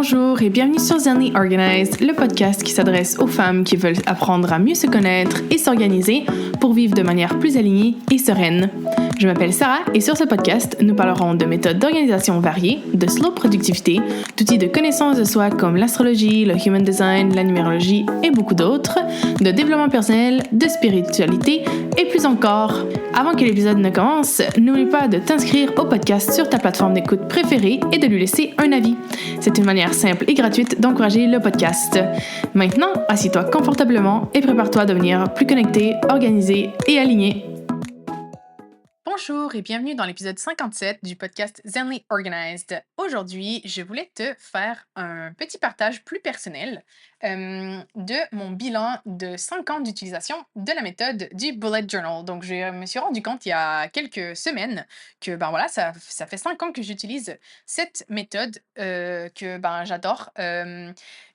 Bonjour et bienvenue sur Zerny Organized, le podcast qui s'adresse aux femmes qui veulent apprendre à mieux se connaître et s'organiser pour vivre de manière plus alignée et sereine. Je m'appelle Sarah et sur ce podcast, nous parlerons de méthodes d'organisation variées, de slow productivité, d'outils de connaissance de soi comme l'astrologie, le human design, la numérologie et beaucoup d'autres, de développement personnel, de spiritualité et plus encore. Avant que l'épisode ne commence, n'oublie pas de t'inscrire au podcast sur ta plateforme d'écoute préférée et de lui laisser un avis. C'est une manière simple et gratuite d'encourager le podcast. Maintenant, assis-toi confortablement et prépare-toi à devenir plus connecté, organisé et aligné. Bonjour et bienvenue dans l'épisode 57 du podcast Zenly Organized. Aujourd'hui, je voulais te faire un petit partage plus personnel de mon bilan de 5 ans d'utilisation de la méthode du Bullet Journal. Donc, je me suis rendu compte il y a quelques semaines que ça fait 5 ans que j'utilise cette méthode que j'adore.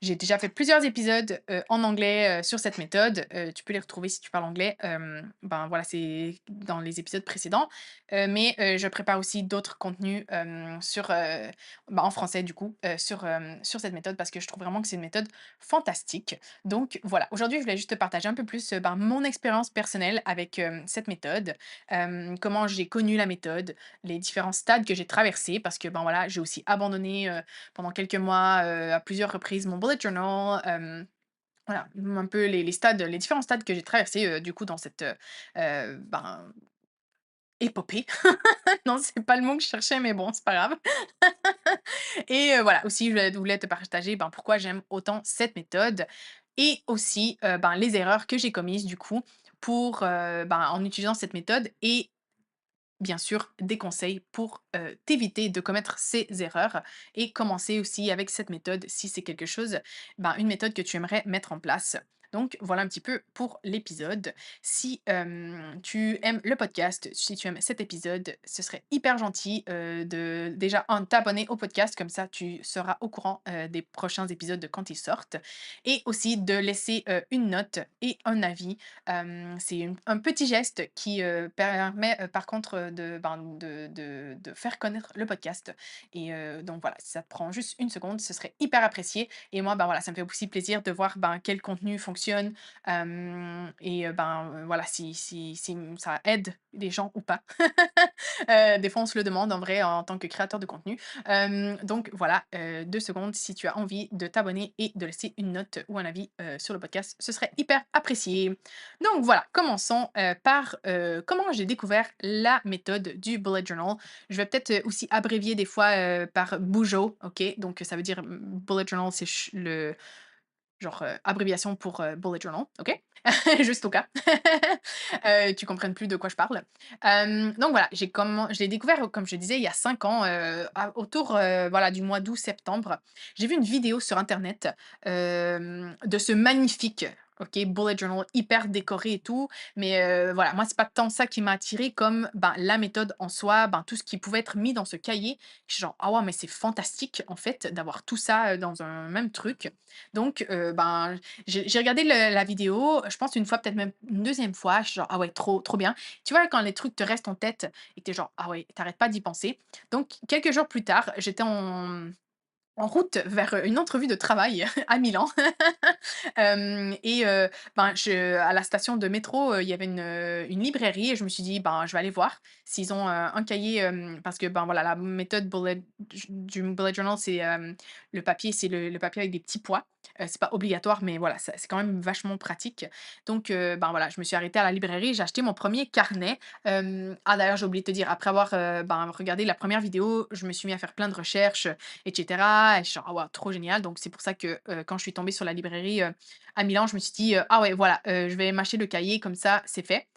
J'ai déjà fait plusieurs épisodes en anglais sur cette méthode. Tu peux les retrouver si tu parles anglais. C'est dans les épisodes précédents. Mais je prépare aussi d'autres contenus en français du coup, sur cette méthode parce que je trouve vraiment que c'est une méthode fantastique. Donc voilà, aujourd'hui je voulais juste te partager un peu plus mon expérience personnelle avec cette méthode, comment j'ai connu la méthode, les différents stades que j'ai traversés parce que j'ai aussi abandonné pendant quelques mois à plusieurs reprises mon bullet journal. Voilà, un peu les stades, les différents stades que j'ai traversés du coup dans cette épopée. Non, c'est pas le mot que je cherchais, mais bon, c'est pas grave. Et voilà, aussi, je voulais te partager pourquoi j'aime autant cette méthode et aussi les erreurs que j'ai commises du coup pour, en utilisant cette méthode et bien sûr des conseils pour t'éviter de commettre ces erreurs et commencer aussi avec cette méthode si c'est quelque chose, une méthode que tu aimerais mettre en place. Donc voilà un petit peu pour l'épisode. Si tu aimes le podcast, si tu aimes cet épisode, ce serait hyper gentil de déjà t'abonner au podcast, comme ça tu seras au courant des prochains épisodes de quand ils sortent. Et aussi de laisser une note et un avis. C'est un petit geste qui permet par contre de faire connaître le podcast. Et donc voilà, si ça te prend juste une seconde, ce serait hyper apprécié. Et moi, ça me fait aussi plaisir de voir quel contenu fonctionne voilà, si ça aide les gens ou pas. Des fois, on se le demande en vrai en tant que créateur de contenu. Donc voilà, 2 secondes si tu as envie de t'abonner et de laisser une note ou un avis sur le podcast, ce serait hyper apprécié. Donc voilà, commençons par comment j'ai découvert la méthode du bullet journal. Je vais peut-être aussi abrévier des fois par Bujo, ok? Donc ça veut dire bullet journal, c'est le genre abréviation pour bullet journal, ok? Juste au cas. Tu comprennes plus de quoi je parle. Donc voilà, je l'ai découvert, comme je disais, il y a 5 ans, autour du mois d'août-septembre. J'ai vu une vidéo sur Internet de ce magnifique, ok, bullet journal hyper décoré et tout. Mais voilà, moi, c'est pas tant ça qui m'a attiré comme la méthode en soi, tout ce qui pouvait être mis dans ce cahier. Je suis genre, ah ouais, mais c'est fantastique en fait d'avoir tout ça dans un même truc. Donc, j'ai regardé la vidéo, je pense une fois, peut-être même une deuxième fois, je suis genre: «Ah ouais, trop, trop bien». Tu vois, quand les trucs te restent en tête et que tu genre: «Ah ouais», tu pas d'y penser. Donc quelques jours plus tard, j'étais en route vers, une entrevue de travail à Milan. Et à la station de métro, il y avait une librairie et je me suis dit: «Ben, je vais aller voir s'ils ont, un cahier», parce que, la méthode du bullet journal, c'est, le papier, c'est le papier avec des petits pois. C'est pas obligatoire, mais voilà, ça c'est quand même vachement pratique. Donc, je me suis arrêtée à la librairie, j'ai acheté mon premier carnet. D'ailleurs, j'ai oublié de te dire, après avoir, regardé la première vidéo, je me suis mis à faire plein de recherches, et cetera. Et je suis genre: «Ah waouh, trop génial!» Donc c'est pour ça que, quand je suis tombée sur la librairie, à Milan, je me suis dit: «Ah ouais, voilà, je vais m'acheter le cahier comme ça, c'est fait».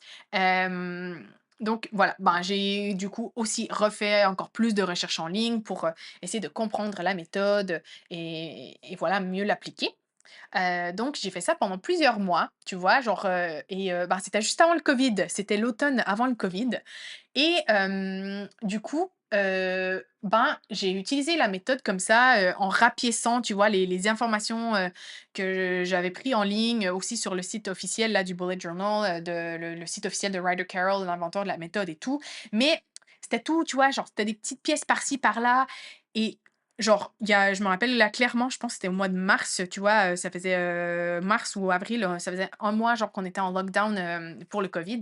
Donc voilà, j'ai du coup aussi refait encore plus de recherches en ligne pour, essayer de comprendre la méthode et voilà, mieux l'appliquer. Donc j'ai fait ça pendant plusieurs mois, tu vois? Genre, c'était juste avant le covid, c'était l'automne avant le covid. Et du coup, j'ai utilisé la méthode comme ça, en rapiéçant, tu vois, les informations, que j'avais pris en ligne, aussi sur le site officiel là du bullet journal, le site officiel de Ryder Carroll, l'inventeur de la méthode et tout. Mais c'était tout, tu vois? Genre, c'était des petites pièces par-ci par-là et genre, il y a je me rappelle là clairement, je pense que c'était au mois de mars, tu vois? Ça faisait, mars ou avril, ça faisait un mois genre qu'on était en lockdown, pour le covid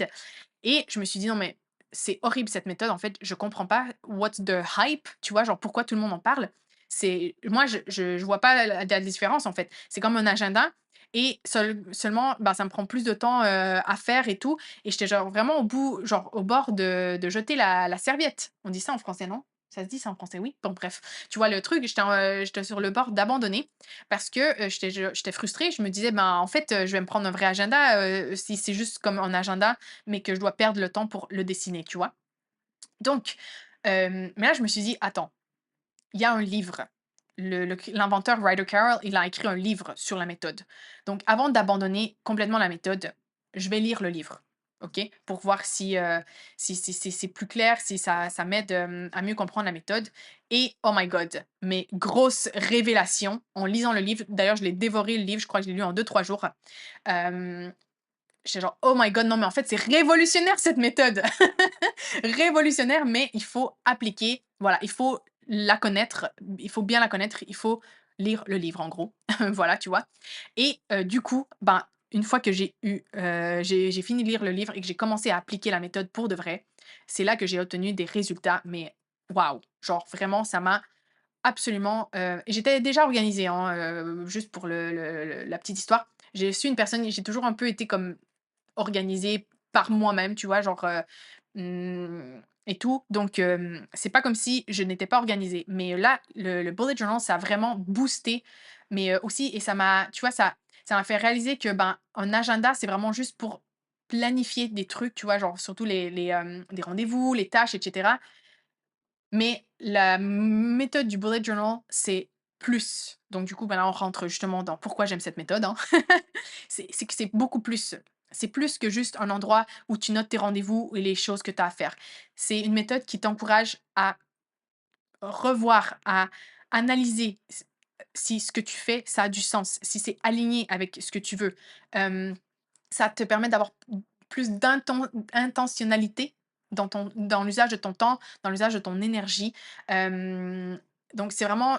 et je me suis dit: «Non mais c'est horrible cette méthode, en fait, je comprends pas what's the hype?» tu vois? Genre pourquoi tout le monde en parle? C'est moi je vois pas la différence, en fait. C'est comme un agenda et seulement, bah, ça me prend plus de temps, à faire et tout et j'étais genre vraiment au bout genre au bord de jeter la serviette. On dit ça en français, non? Ça se dit ça en français? Oui? Bon bref, tu vois le truc? J'étais sur le bord d'abandonner parce que, j'étais frustrée. Je me disais: «Ben, en fait, je vais me prendre un vrai agenda, si c'est juste comme un agenda, mais que je dois perdre le temps pour le dessiner», tu vois? Donc, mais là, je me suis dit: «Attends, il y a un livre». L'inventeur Ryder Carroll, il a écrit un livre sur la méthode. Donc avant d'abandonner complètement la méthode, je vais lire le livre, OK? Pour voir si c'est plus clair, si ça m'aide, à mieux comprendre la méthode et oh my god, mais grosse révélation en lisant le livre. D'ailleurs, je l'ai dévoré le livre, je crois que je l'ai lu en 2 3 jours. Hem, J'étais genre: «Oh my god, non mais en fait, c'est révolutionnaire cette méthode!» Révolutionnaire, mais il faut appliquer, voilà, il faut la connaître, il faut bien la connaître, il faut lire le livre en gros, voilà, tu vois? Et du coup, ben, une fois que j'ai fini de lire le livre et que j'ai commencé à appliquer la méthode pour de vrai, c'est là que j'ai obtenu des résultats, mais waouh! Genre vraiment ça m'a absolument, j'étais déjà organisée, hein, juste pour la petite histoire. J'ai toujours un peu été comme organisée par moi-même, tu vois? Genre, et tout. Donc, c'est pas comme si je n'étais pas organisée. Mais là, le bullet journal, ça a vraiment boosté, mais, aussi et ça m'a tu vois, ça m'a fait réaliser que, ben, un agenda, c'est vraiment juste pour planifier des trucs, tu vois? Genre surtout les rendez-vous, les tâches et cetera. Mais la méthode du bullet journal, c'est plus. Donc du coup, ben, là, on rentre justement dans pourquoi j'aime cette méthode, hein. C'est que c'est beaucoup plus. C'est plus que juste un endroit où tu notes tes rendez-vous et les choses que tu as à faire. C'est une méthode qui t'encourage à revoir, à analyser si ce que tu fais, ça a du sens, si c'est aligné avec ce que tu veux. Hem, Ça te permet d'avoir plus intentionnalité dans l'usage de ton temps, dans l'usage de ton énergie. Hem, donc c'est vraiment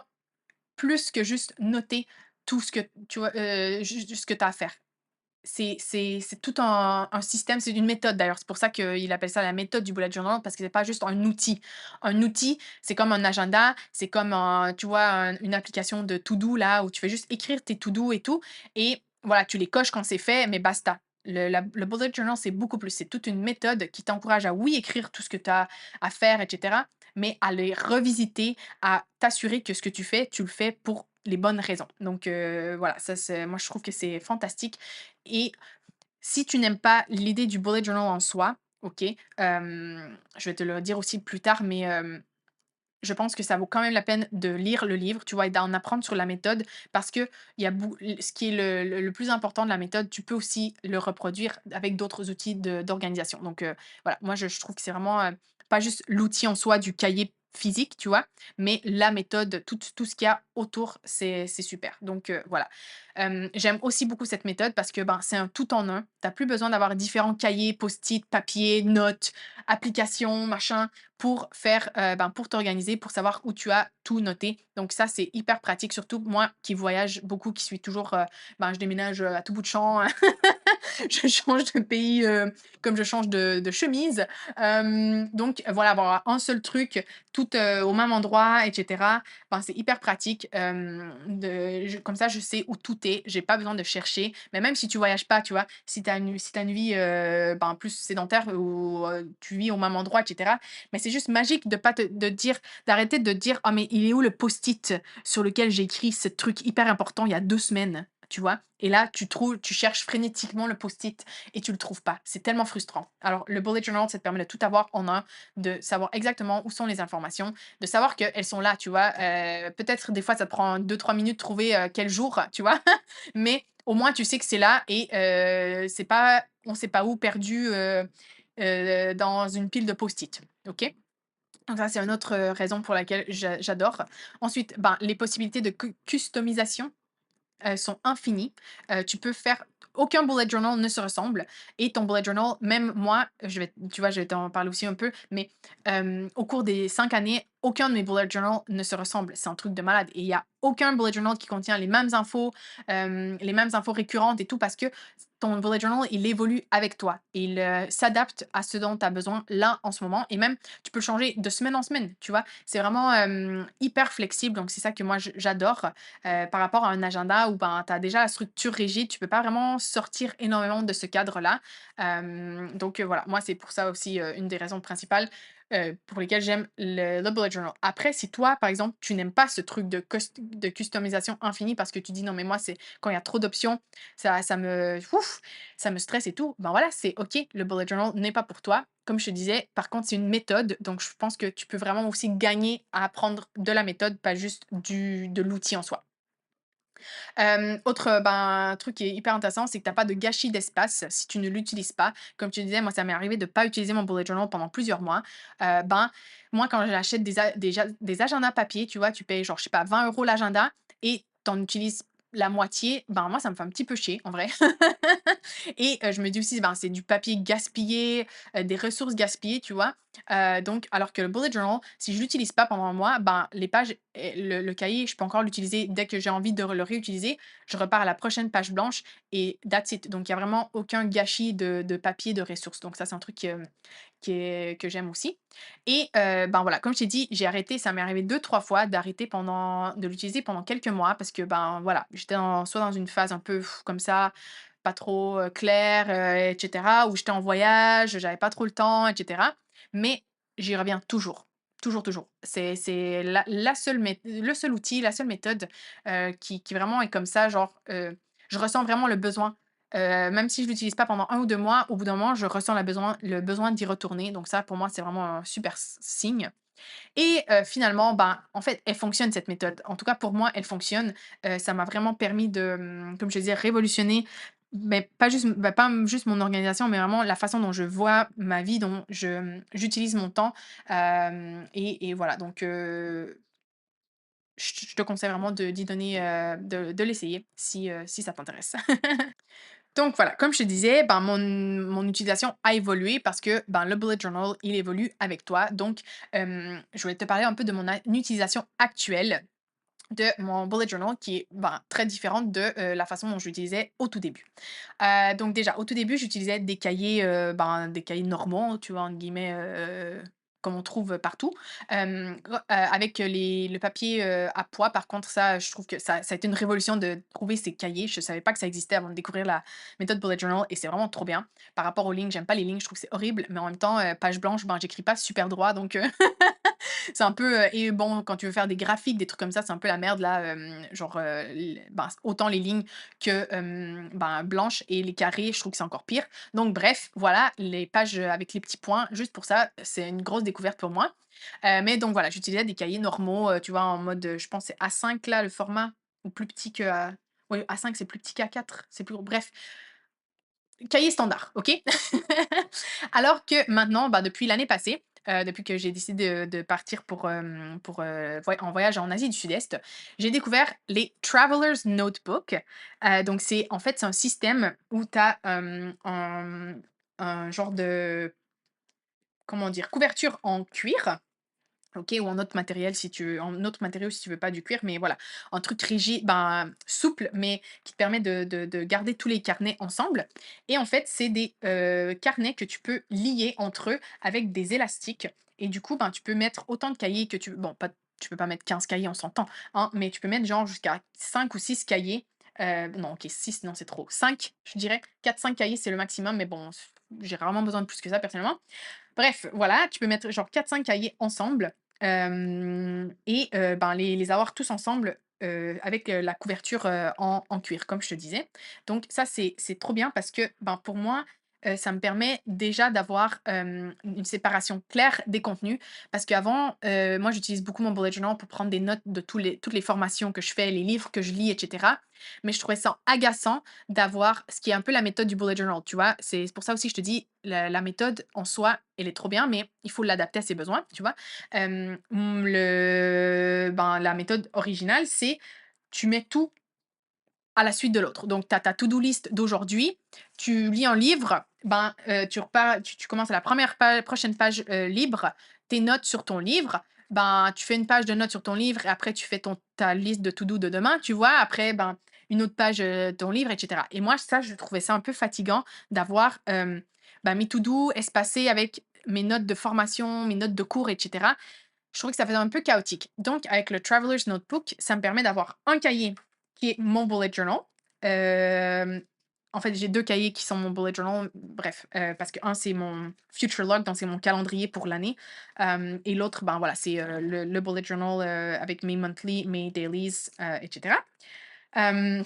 plus que juste noter tout ce que tu vois, juste ce que tu as à faire. C'est tout un système, c'est une méthode d'ailleurs. C'est pour ça qu'il appelle ça la méthode du bullet journal parce que c'est pas juste un outil. Un outil, c'est comme un agenda, c'est comme un tu vois, une application de to do là où tu fais juste écrire tes to do et tout et voilà, tu les coches quand c'est fait, mais basta. Le bullet journal, c'est beaucoup plus. C'est toute une méthode qui t'encourage à, oui, écrire tout ce que tu as à faire et cetera, mais à les revisiter, à t'assurer que ce que tu fais, tu le fais pour les bonnes raisons. Donc voilà, ça c'est moi je trouve que c'est fantastique et si tu n'aimes pas l'idée du bullet journal en soi, OK, je vais te le dire aussi plus tard, mais je pense que ça vaut quand même la peine de lire le livre, tu vois? Et d'en apprendre sur la méthode parce que il y a ce qui est le plus important de la méthode, tu peux aussi le reproduire avec d'autres outils d'organisation. Donc voilà, moi je trouve que c'est vraiment, pas juste l'outil en soi du cahier physique, tu vois? Mais la méthode, tout ce qu'il y a autour, c'est super. Donc voilà. J'aime aussi beaucoup cette méthode parce que, ben, c'est un tout en un. Tu as plus besoin d'avoir différents cahiers, post-it, papier, notes, applications, machin pour faire, ben, pour t'organiser, pour savoir où tu as tout noté. Donc ça, c'est hyper pratique, surtout moi qui voyage beaucoup, qui suis toujours, ben, je déménage, à tout bout de champ, je change de pays, comme je change de chemise. Donc voilà, avoir un seul truc, tout, au même endroit et cetera, ben, c'est hyper pratique, comme ça, je sais où tout est, j'ai pas besoin de chercher. Mais même si tu voyages pas, tu vois? Si tu une vie, ben, plus sédentaire ou, tu vis au même endroit et cetera, mais c'est juste magique de pas te de dire d'arrêter de dire: «Oh mais il est où le post-it sur lequel j'ai écrit ce truc hyper important il y a 2 semaines?» tu vois? Et là, tu cherches frénétiquement le post-it et tu le trouves pas. C'est tellement frustrant. Alors le bullet journal, ça te permet de tout avoir en un, de savoir exactement où sont les informations, de savoir qu'elles sont là, tu vois? Peut-être des fois ça te prend 2 3 minutes de trouver, quel jour, tu vois? Mais au moins tu sais que c'est là et c'est pas on sait pas où perdu, dans une pile de post-it. OK? Donc ça, c'est une autre, raison pour laquelle j'adore. Ensuite, ben, les possibilités de customisation, elles sont infinies. Tu peux faire aucun bullet journal ne se ressemble et ton bullet journal, même moi, tu vois, je vais t'en parler aussi un peu, mais au cours des 5 années, aucun de mes bullet journal ne se ressemble. C'est un truc de malade et il y a aucun bullet journal qui contient les mêmes infos récurrentes et tout parce que ton bullet journal, il évolue avec toi. Il, s'adapte à ce dont tu as besoin là, en ce moment et même tu peux le changer de semaine en semaine, tu vois? C'est vraiment, hyper flexible donc c'est ça que moi j'adore, par rapport à un agenda où, ben, tu as déjà la structure rigide, tu peux pas vraiment sortir énormément de ce cadre-là. Donc voilà, moi c'est pour ça aussi, une des raisons principales pour lesquels j'aime le bullet journal. Après, si toi, par exemple, tu n'aimes pas ce truc de customisation infinie parce que tu dis: «Non, mais moi, c'est quand il y a trop d'options, ça me ouf, ça me stresse et tout», ben voilà, c'est OK, le bullet journal n'est pas pour toi. Comme je te disais, par contre, c'est une méthode, donc je pense que tu peux vraiment aussi gagner à apprendre de la méthode, pas juste de l'outil en soi. Autre, ben, truc qui est hyper intéressant, c'est que tu as pas de gâchis d'espace si tu ne l'utilises pas. Comme tu disais, moi, ça m'est arrivé de pas utiliser mon bullet journal pendant plusieurs mois. Ben, moi, quand j'achète des agendas papier, tu vois, tu payes genre, je sais pas, 20 € l'agenda et tu en utilises la moitié, ben, moi, ça me fait un petit peu chier, en vrai. Et je me dis aussi, ben, c'est du papier gaspillé, des ressources gaspillées, tu vois? Donc alors que le bullet journal, si je l'utilise pas pendant un mois, ben, les pages et le cahier, je peux encore l'utiliser dès que j'ai envie de le réutiliser. Je repars à la prochaine page blanche et that's it. Donc il y a vraiment aucun gâchis de papier, de ressources. Donc ça, c'est un truc, que j'aime aussi et ben, voilà, comme je t'ai dit, j'ai arrêté, ça m'est arrivé 2 3 fois de l'utiliser pendant quelques mois parce que, ben, voilà, j'étais soit dans une phase un peu comme ça, pas trop, claire, et cetera, où j'étais en voyage, j'avais pas trop le temps et cetera. Mais j'y reviens toujours, toujours, toujours. C'est la seule le seul outil, la seule méthode, qui vraiment est comme ça, genre, je ressens vraiment le besoin, même si je l'utilise pas pendant 1 ou 2 mois, au bout d'un moment, je ressens le besoin d'y retourner. Donc ça, pour moi, c'est vraiment un super signe et finalement, ben, en fait, elle fonctionne cette méthode. En tout cas, pour moi, elle fonctionne. Ça m'a vraiment permis de, comme je disais, révolutionner, mais pas juste mon organisation, mais vraiment la façon dont je vois ma vie, dont j'utilise mon temps, et voilà donc je te conseille vraiment d'y donner, de l'essayer si ça t'intéresse. Donc voilà, comme je te disais, ben, mon utilisation a évolué parce que, ben, le bullet journal, il évolue avec toi. Donc, je voulais te parler un peu de utilisation actuelle de mon bullet journal qui est, ben, très différente de, la façon dont je l'utilisais au tout début. Donc déjà, au tout début, j'utilisais des cahiers, ben, des cahiers «normaux», tu vois? Entre guillemets, comme on trouve partout. Avec le papier, à pois, par contre, ça, je trouve que ça a été une révolution de trouver ces cahiers. Je savais pas que ça existait avant de découvrir la méthode bullet journal et c'est vraiment trop bien. Par rapport aux lignes, j'aime pas les lignes, je trouve que c'est horrible, mais en même temps, page blanche, ben, j'écris pas super droit donc c'est un peu, et bon, quand tu veux faire des graphiques, des trucs comme ça, c'est un peu la merde là, genre, l ben, autant les lignes que, ben, blanches et les carrés, je trouve que c'est encore pire. Donc bref, voilà, les pages, avec les petits points, juste pour ça, c'est une grosse découverte pour moi. Mais donc voilà, j'utilisais des cahiers normaux, tu vois, en mode, je pense c'est A5 là, le format, ou plus petit que A oui, A5 c'est plus petit qu'A4, c'est plus gros, bref, cahier standard, OK? Alors que maintenant, bah, depuis l'année passée, depuis que j'ai décidé de partir pour, en voyage en Asie du Sud-Est, j'ai découvert les Traveller's Notebook. Donc c'est en fait, c'est un système où tu as, un genre de, comment dire? Couverture en cuir. OK, ou en autre matériel si tu veux en autre matériau si tu veux pas du cuir, mais voilà, un truc rigide, ben, souple, mais qui te permet de garder tous les carnets ensemble et en fait, c'est des, carnets que tu peux lier entre eux avec des élastiques et du coup, ben, tu peux mettre autant de cahiers que tu veux. Bon, pas tu peux pas mettre 15 cahiers, on s'entend, hein, mais tu peux mettre genre jusqu'à 5 ou 6 cahiers, non, OK, 6 non, c'est trop. 5 je dirais, 4 5 cahiers, c'est le maximum, mais bon, j'ai rarement besoin de plus que ça personnellement. Bref, voilà, tu peux mettre genre 4 5 cahiers ensemble, et ben, les avoir tous ensemble, avec, la couverture, en cuir, comme je te disais. Donc ça, c'est trop bien parce que, ben, pour moi, ça me permet déjà d'avoir, une séparation claire des contenus. Parce qu'avant, moi, j'utilise beaucoup mon bullet journal pour prendre des notes de toutes les formations que je fais, les livres que je lis et cetera. Mais je trouvais ça agaçant d'avoir ce qui est un peu la méthode du bullet journal, tu vois? C'est pour ça aussi que je te dis, la méthode en soi, elle est trop bien, mais il faut l'adapter à ses besoins, tu vois? La méthode originale, c'est tu mets tout à la suite de l'autre. Donc tu as ta to-do list d'aujourd'hui, tu lis un livre, ben, tu repars tu commences à la première prochaine page, libre, tes notes sur ton livre, ben, tu fais une page de notes sur ton livre et après tu fais ta liste de to-do de demain, tu vois? Après, ben, une autre page, ton livre et cetera et moi, ça, je trouvais ça un peu fatigant d'avoir, bah, mes to-do espacés avec mes notes de formation, mes notes de cours et cetera. Je trouvais que ça faisait un peu chaotique. Donc avec le Traveler's Notebook, ça me permet d'avoir un cahier qui est mon bullet journal. Hem, En fait, j'ai 2 cahiers qui sont mon bullet journal, bref, parce qu'un, c'est mon future log, donc c'est mon calendrier pour l'année, et l'autre, ben, voilà, c'est, le bullet journal, avec mes monthly, mes dailies, et cetera. Hem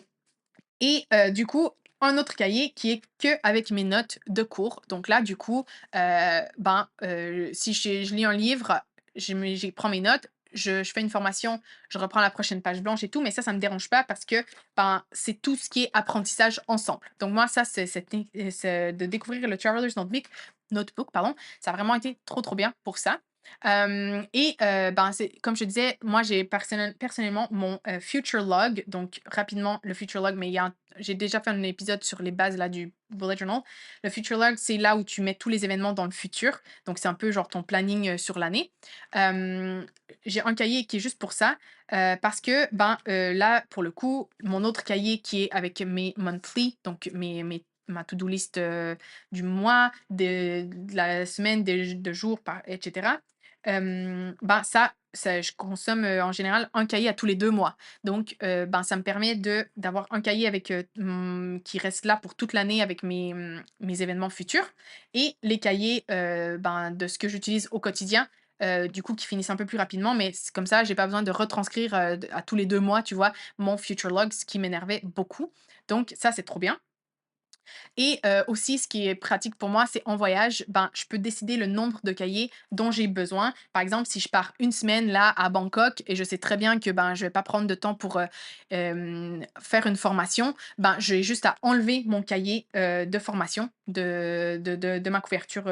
Du coup, un autre cahier qui est que avec mes notes de cours. Donc là, du coup, si je lis un livre, je prends mes notes, je fais une formation, je reprends la prochaine page blanche et tout, mais ça me dérange pas parce que, ben, c'est tout ce qui est apprentissage ensemble. Donc moi, ça, c'est de découvrir le Traveler's Notebook, pardon, ça a vraiment été trop, trop bien pour ça. Ben, c'est comme je disais, moi, j'ai personnellement mon, future log. Donc rapidement, le future log, mais j'ai déjà fait un épisode sur les bases là du bullet journal. Le future log, c'est là où tu mets tous les événements dans le futur. Donc c'est un peu genre ton planning, sur l'année. Hem, j'ai un cahier qui est juste pour ça, parce que, ben, là, pour le coup, mon autre cahier qui est avec mes monthly, donc ma to do list, du mois, de la semaine, de jours par et cetera. Ben, ça je consomme, en général un cahier à tous les 2 mois. Donc, ben, ça me permet d'avoir un cahier avec, qui reste là pour toute l'année avec mes événements futurs et les cahiers, ben, de ce que j'utilise au quotidien, du coup, qui finissent un peu plus rapidement, mais c'est comme ça, j'ai pas besoin de retranscrire, à tous les 2 mois, tu vois, mon future log, ce qui m'énervait beaucoup. Donc ça, c'est trop bien. Et aussi, ce qui est pratique pour moi, c'est en voyage, ben, je peux décider le nombre de cahiers dont j'ai besoin. Par exemple, si je pars une semaine là à Bangkok et je sais très bien que, ben, je vais pas prendre de temps pour, faire une formation, ben, j'ai juste à enlever mon cahier, de formation de ma couverture,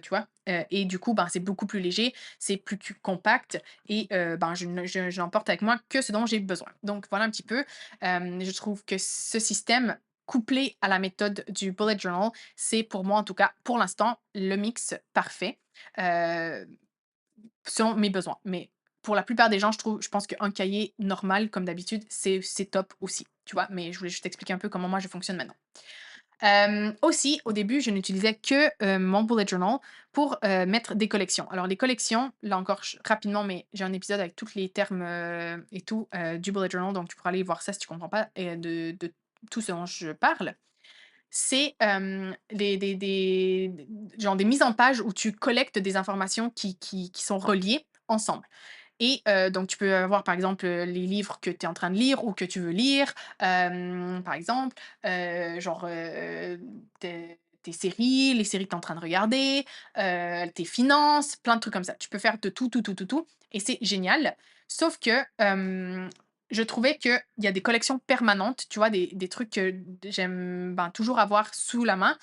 tu vois? Et du coup, ben, c'est beaucoup plus léger, c'est plus compact et ben, je n'emporte avec moi que ce dont j'ai besoin. Donc voilà un petit peu, je trouve que ce système couplé à la méthode du bullet journal, c'est pour moi, en tout cas, pour l'instant, le mix parfait, heu, selon mes besoins. Mais pour la plupart des gens, je pense qu'un cahier normal, comme d'habitude, c'est top aussi, tu vois? Mais je voulais juste t'expliquer un peu comment moi je fonctionne maintenant. Aussi, au début, je n'utilisais que, mon bullet journal pour, mettre des collections. Alors les collections, là encore rapidement, mais j'ai un épisode avec tous les termes, et tout, du bullet journal, donc tu pourras aller voir ça si tu comprends pas et de tout ce dont je parle. C'est, genre des mises en page où tu collectes des informations qui sont reliées ensemble. Et donc tu peux avoir par exemple, les livres que tu es en train de lire ou que tu veux lire, par exemple, genre, tes séries, les séries que tu es en train de regarder, tes finances, plein de trucs comme ça. Tu peux faire de tout, tout, tout, tout, tout et c'est génial. Sauf que, je trouvais qu'il y a des collections permanentes, tu vois? Des trucs que j'aime, ben, toujours avoir sous la main,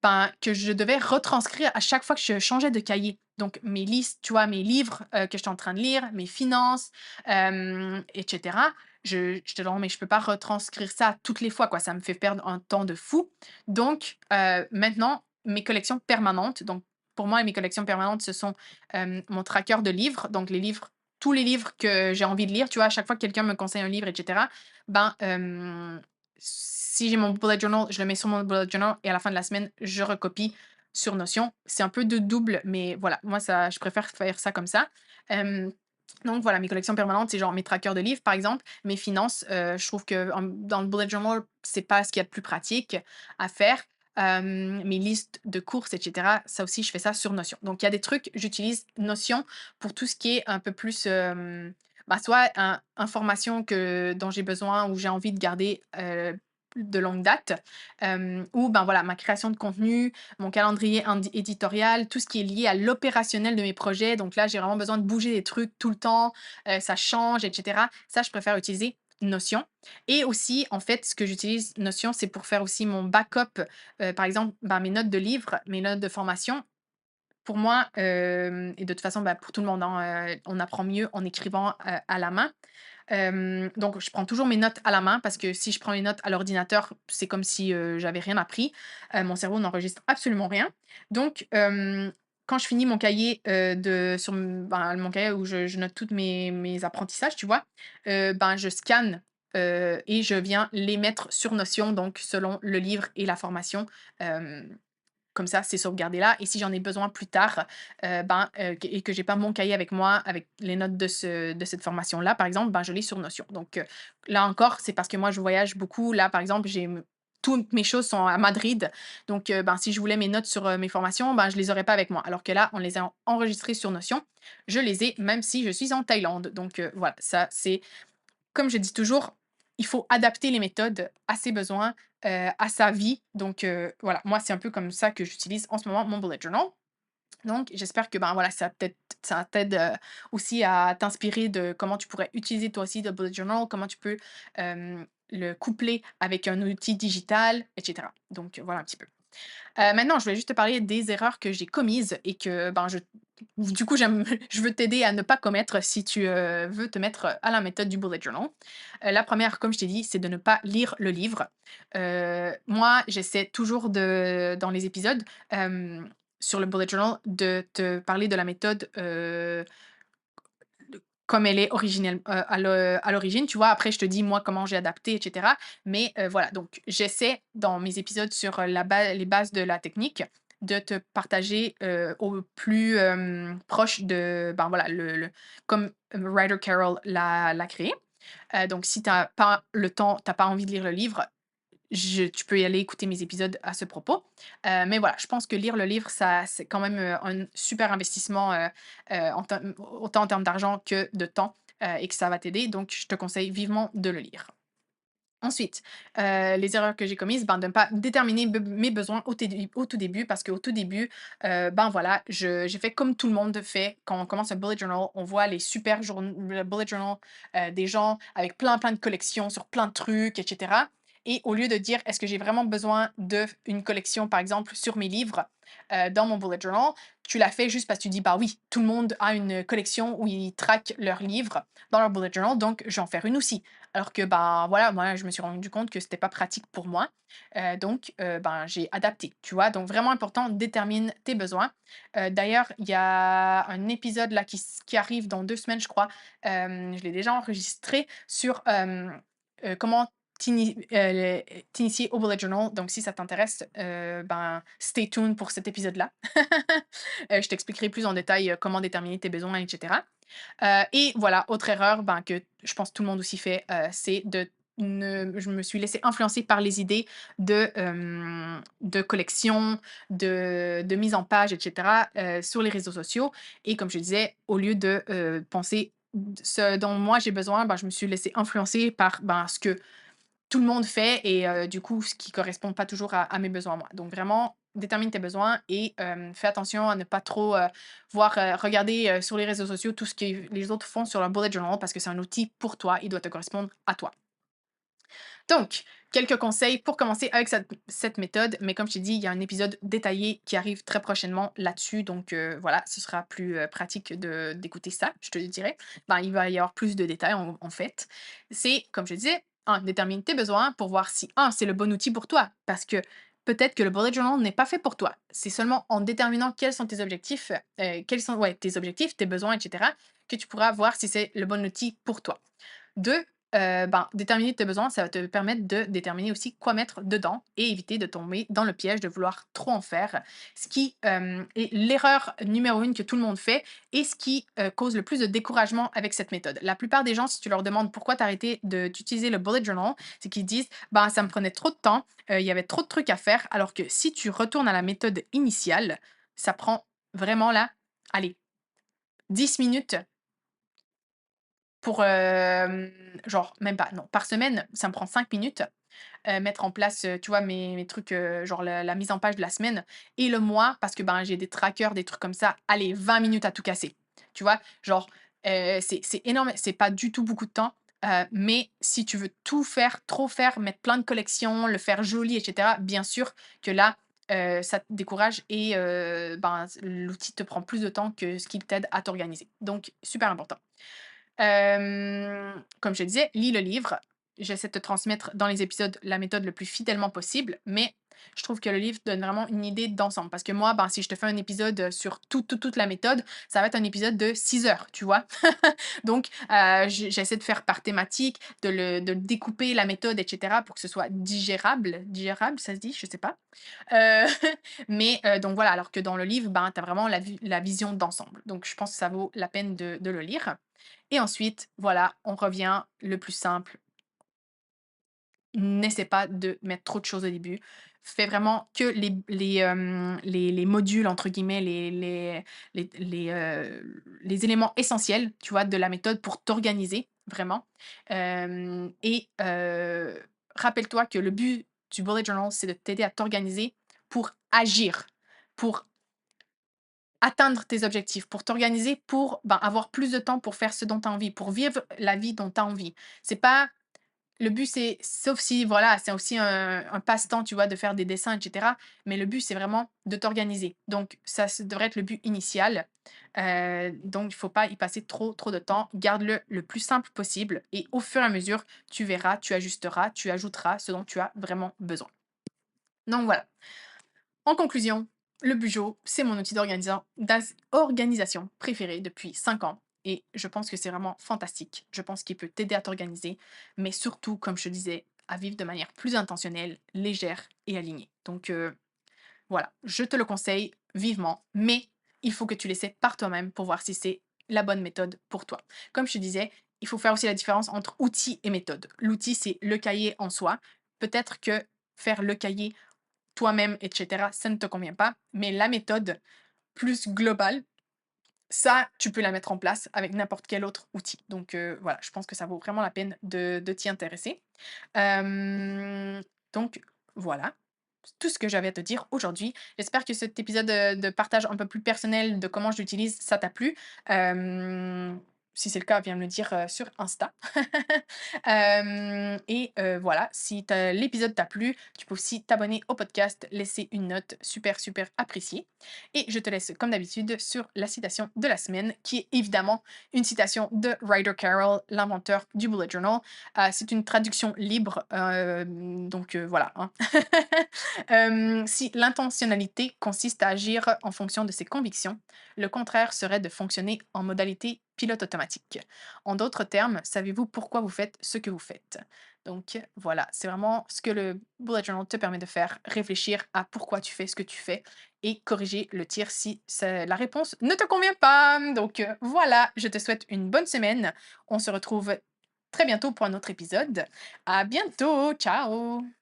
ben, que je devais retranscrire à chaque fois que je changeais de cahier. Donc mes listes, tu vois, mes livres, que j'étais en train de lire, mes finances, et cetera. J'étais genre: «Mais je peux pas retranscrire ça toutes les fois, quoi, ça me fait perdre un temps de fou». Donc maintenant, mes collections permanentes, donc pour moi, mes collections permanentes, ce sont, mon tracker de livres, donc tous les livres que j'ai envie de lire, tu vois? À chaque fois que quelqu'un me conseille un livre et cetera, ben, si j'ai mon bullet journal, je le mets sur mon bullet journal et à la fin de la semaine, je recopie sur Notion. C'est un peu de double, mais voilà, moi ça je préfère faire ça comme ça. Hem, donc voilà, mes collections permanentes, c'est genre mes trackers de livres, par exemple, mes finances, je trouve que dans le bullet journal, c'est pas ce qu'il y a de plus pratique à faire. Mes listes de courses et cetera, ça aussi, je fais ça sur Notion. Donc il y a des trucs, j'utilise Notion pour tout ce qui est un peu plus, bah, soit information dont j'ai besoin ou j'ai envie de garder, de longue date, ou ben, voilà, ma création de contenu, mon calendrier éditorial, tout ce qui est lié à l'opérationnel de mes projets. Donc là, j'ai vraiment besoin de bouger des trucs tout le temps, ça change et cetera. Ça, je préfère utiliser Notion et aussi, en fait, ce que j'utilise Notion, c'est pour faire aussi mon backup, par exemple, ben, mes notes de livres, mes notes de formation. Pour moi, et de toute façon, bah, pour tout le monde, hein, on apprend mieux en écrivant, à la main. Donc je prends toujours mes notes à la main parce que si je prends les notes à l'ordinateur, c'est comme si, j'avais rien appris. Mon cerveau n'enregistre absolument rien. Donc quand je finis mon cahier, mon cahier où je note toutes mes apprentissages, tu vois? Ben, je scanne, et je viens les mettre sur Notion, donc selon le livre et la formation. Hem, Comme ça, c'est sauvegardé là et si j'en ai besoin plus tard, que j'ai pas mon cahier avec moi, avec les notes de cette formation-là, par exemple, ben, je l'ai sur Notion. Donc, là encore, c'est parce que moi, je voyage beaucoup. Là, par exemple, toutes mes choses sont à Madrid. Donc, ben, si je voulais mes notes sur, mes formations, ben, je les aurais pas avec moi. Alors que là, on les a enregistrées sur Notion. Je les ai même si je suis en Thaïlande. Donc, voilà, ça, c'est comme je dis toujours, il faut adapter les méthodes à ses besoins, à sa vie. Donc, voilà, moi, c'est un peu comme ça que j'utilise en ce moment mon bullet journal. Donc, j'espère que ben, voilà, ça t'aide aussi à t'inspirer de comment tu pourrais utiliser toi aussi le bullet journal, comment tu peux le coupler avec un outil digital, etc. Donc, voilà un petit peu. Maintenant, je voulais juste te parler des erreurs que j'ai commises et que, ben, du coup, je veux t'aider à ne pas commettre si tu, veux te mettre à la méthode du bullet journal. La première, comme je t'ai dit, c'est de ne pas lire le livre. Moi, j'essaie toujours dans les épisodes, sur le bullet journal, de te parler de la méthode, comme elle est originelle, à l'origine, tu vois? Après, je te dis, moi, comment j'ai adapté et cetera. Mais, voilà, donc j'essaie dans mes épisodes sur, les bases de la technique, de te partager, au plus, proche de, ben, voilà, le comme Ryder Carroll l'a créé. Donc si tu as pas le temps, tu as pas envie de lire le livre, tu peux y aller écouter mes épisodes à ce propos. Mais voilà, je pense que lire le livre, ça c'est quand même, un super investissement, autant en termes d'argent que de temps, et que ça va t'aider. Donc je te conseille vivement de le lire. Ensuite, les erreurs que j'ai commises, ben, de ne pas déterminer mes besoins au tout début parce qu'au tout début, ben, voilà, j'ai fait comme tout le monde fait quand on commence un bullet journal. On voit les super le bullet journal, des gens avec plein de collections sur plein de trucs et cetera et au lieu de dire: «Est-ce que j'ai vraiment besoin d'une collection, par exemple, sur mes livres, dans mon bullet journal?» Tu l'as fait juste parce que tu dis: «Bah, oui, tout le monde a une collection où ils traquent leurs livres dans leur bullet journal, donc je vais en faire une aussi». Alors que, ben, voilà, moi, je me suis rendu compte que c'était pas pratique pour moi, donc ben, j'ai adapté, tu vois? Donc vraiment important, détermine tes besoins. D'ailleurs, il y a un épisode là qui arrive dans 2 semaines, je crois, je l'ai déjà enregistré sur, comment t'initier au bullet journal. Donc si ça t'intéresse, ben, stay tuned pour cet épisode-là. Je t'expliquerai plus en détail, comment déterminer tes besoins et cetera. Et voilà, autre erreur, ben, que je pense tout le monde aussi fait, c'est de ne je me suis laissée influencer par les idées de collection, de mise en page et cetera, sur les réseaux sociaux et comme je disais, au lieu de, penser ce dont moi j'ai besoin, ben, je me suis laissée influencer par, ben, ce que tout le monde fait et du coup, ce qui correspond pas toujours à mes besoins à moi. Donc vraiment, détermine tes besoins et fais attention à ne pas trop, regarder, sur les réseaux sociaux tout ce que les autres font sur leur bullet journal parce que c'est un outil pour toi, il doit te correspondre à toi. Donc, quelques conseils pour commencer avec cette méthode, mais comme je t'ai dit, il y a un épisode détaillé qui arrive très prochainement là-dessus, donc voilà, ce sera plus, pratique d'écouter ça, je te le dirai. Ben, il va y avoir plus de détails en fait. C'est, comme je disais, 1, détermine tes besoins pour voir si, 1, c'est le bon outil pour toi, parce que peut-être que le bullet journal n'est pas fait pour toi. C'est seulement en déterminant quels sont tes objectifs, quels sont, ouais, tes objectifs, tes besoins et cetera, que tu pourras voir si c'est le bon outil pour toi. 2, ben, déterminer tes besoins, ça va te permettre de déterminer aussi quoi mettre dedans et éviter de tomber dans le piège de vouloir trop en faire. Ce qui, est l'erreur numéro 1 que tout le monde fait et ce qui, cause le plus de découragement avec cette méthode. La plupart des gens, si tu leur demandes pourquoi tu as arrêté d'utiliser le bullet journal, c'est qu'ils disent: «Ben, ça me prenait trop de temps, il y avait trop de trucs à faire». Alors que si tu retournes à la méthode initiale, ça prend vraiment là, allez, 10 minutes pour, genre même pas, non, par semaine, ça me prend 5 minutes, mettre en place, tu vois, mes trucs, genre la mise en page de la semaine et le mois parce que, ben, j'ai des trackers, des trucs comme ça, allez, 20 minutes à tout casser. Tu vois? Genre, c'est énorme, c'est pas du tout beaucoup de temps, mais si tu veux tout faire, trop faire, mettre plein de collections, le faire joli et cetera, bien sûr que là, ça te décourage et ben, l'outil te prend plus de temps que ce qu'il t'aide à t'organiser. Donc super important. Comme je disais, lis le livre. J'essaie de te transmettre dans les épisodes la méthode le plus fidèlement possible, mais Je trouve que le livre donne vraiment une idée d'ensemble parce que moi, ben, si je te fais un épisode, sur toute la méthode, ça va être un épisode de 6 heures, tu vois? Donc j'essaie de faire par thématique, de découper la méthode et cetera pour que ce soit digérable, ça se dit? Je sais pas. Heu, mais donc voilà, alors que dans le livre, ben, tu as vraiment la vision d'ensemble. Donc je pense que ça vaut la peine de le lire et ensuite, voilà, on revient le plus simple. N'essaie pas de mettre trop de choses au début. Fais vraiment que les «modules» entre guillemets, les éléments essentiels, tu vois, de la méthode pour t'organiser vraiment. Rappelle-toi que le but du bullet journal, c'est de t'aider à t'organiser pour agir, pour atteindre tes objectifs, pour t'organiser, pour, ben, avoir plus de temps pour faire ce dont tu as envie, pour vivre la vie dont tu as envie. C'est pas le but, c'est sauf si voilà, c'est aussi un passe-temps, tu vois, de faire des dessins et cetera, mais le but, c'est vraiment de t'organiser. Donc ça devrait être le but initial, donc il faut pas y passer trop de temps. Garde-le le plus simple possible et au fur et à mesure, tu verras, tu ajusteras, tu ajouteras ce dont tu as vraiment besoin. Donc voilà. En conclusion, le Bujo, c'est mon outil organisation préféré depuis 5 ans et je pense que c'est vraiment fantastique. Je pense qu'il peut t'aider à t'organiser, mais surtout, comme je te disais, à vivre de manière plus intentionnelle, légère et alignée. Donc voilà, je te le conseille vivement, mais il faut que tu l'essaies par toi-même pour voir si c'est la bonne méthode pour toi. Comme je te disais, il faut faire aussi la différence entre outil et méthode. L'outil, c'est le cahier en soi. Peut-être que faire le cahier toi-même et cetera, ça ne te convient pas. Mais la méthode plus globale, ça, tu peux la mettre en place avec n'importe quel autre outil. Donc voilà, je pense que ça vaut vraiment la peine de t'y intéresser. Hem, donc voilà, c'est tout ce que j'avais à te dire aujourd'hui. J'espère que cet épisode, de partage un peu plus personnel de comment je l'utilise, ça t'a plu. Hem, Si c'est le cas, viens me le dire, sur Insta. Voilà, si l'épisode t'a plu, tu peux aussi t'abonner au podcast, laisser une note super, super appréciée et je te laisse comme d'habitude sur la citation de la semaine qui est évidemment une citation de Ryder Carroll, l'inventeur du bullet journal. C'est une traduction libre, voilà, hein. Si l'intentionnalité consiste à agir en fonction de ses convictions, le contraire serait de fonctionner en modalité pilote automatique. En d'autres termes, savez-vous pourquoi vous faites ce que vous faites? Donc voilà, c'est vraiment ce que le bullet journal te permet de faire, réfléchir à pourquoi tu fais ce que tu fais et corriger le tir si la réponse ne te convient pas. Donc voilà, je te souhaite une bonne semaine. On se retrouve très bientôt pour un autre épisode. À bientôt, ciao!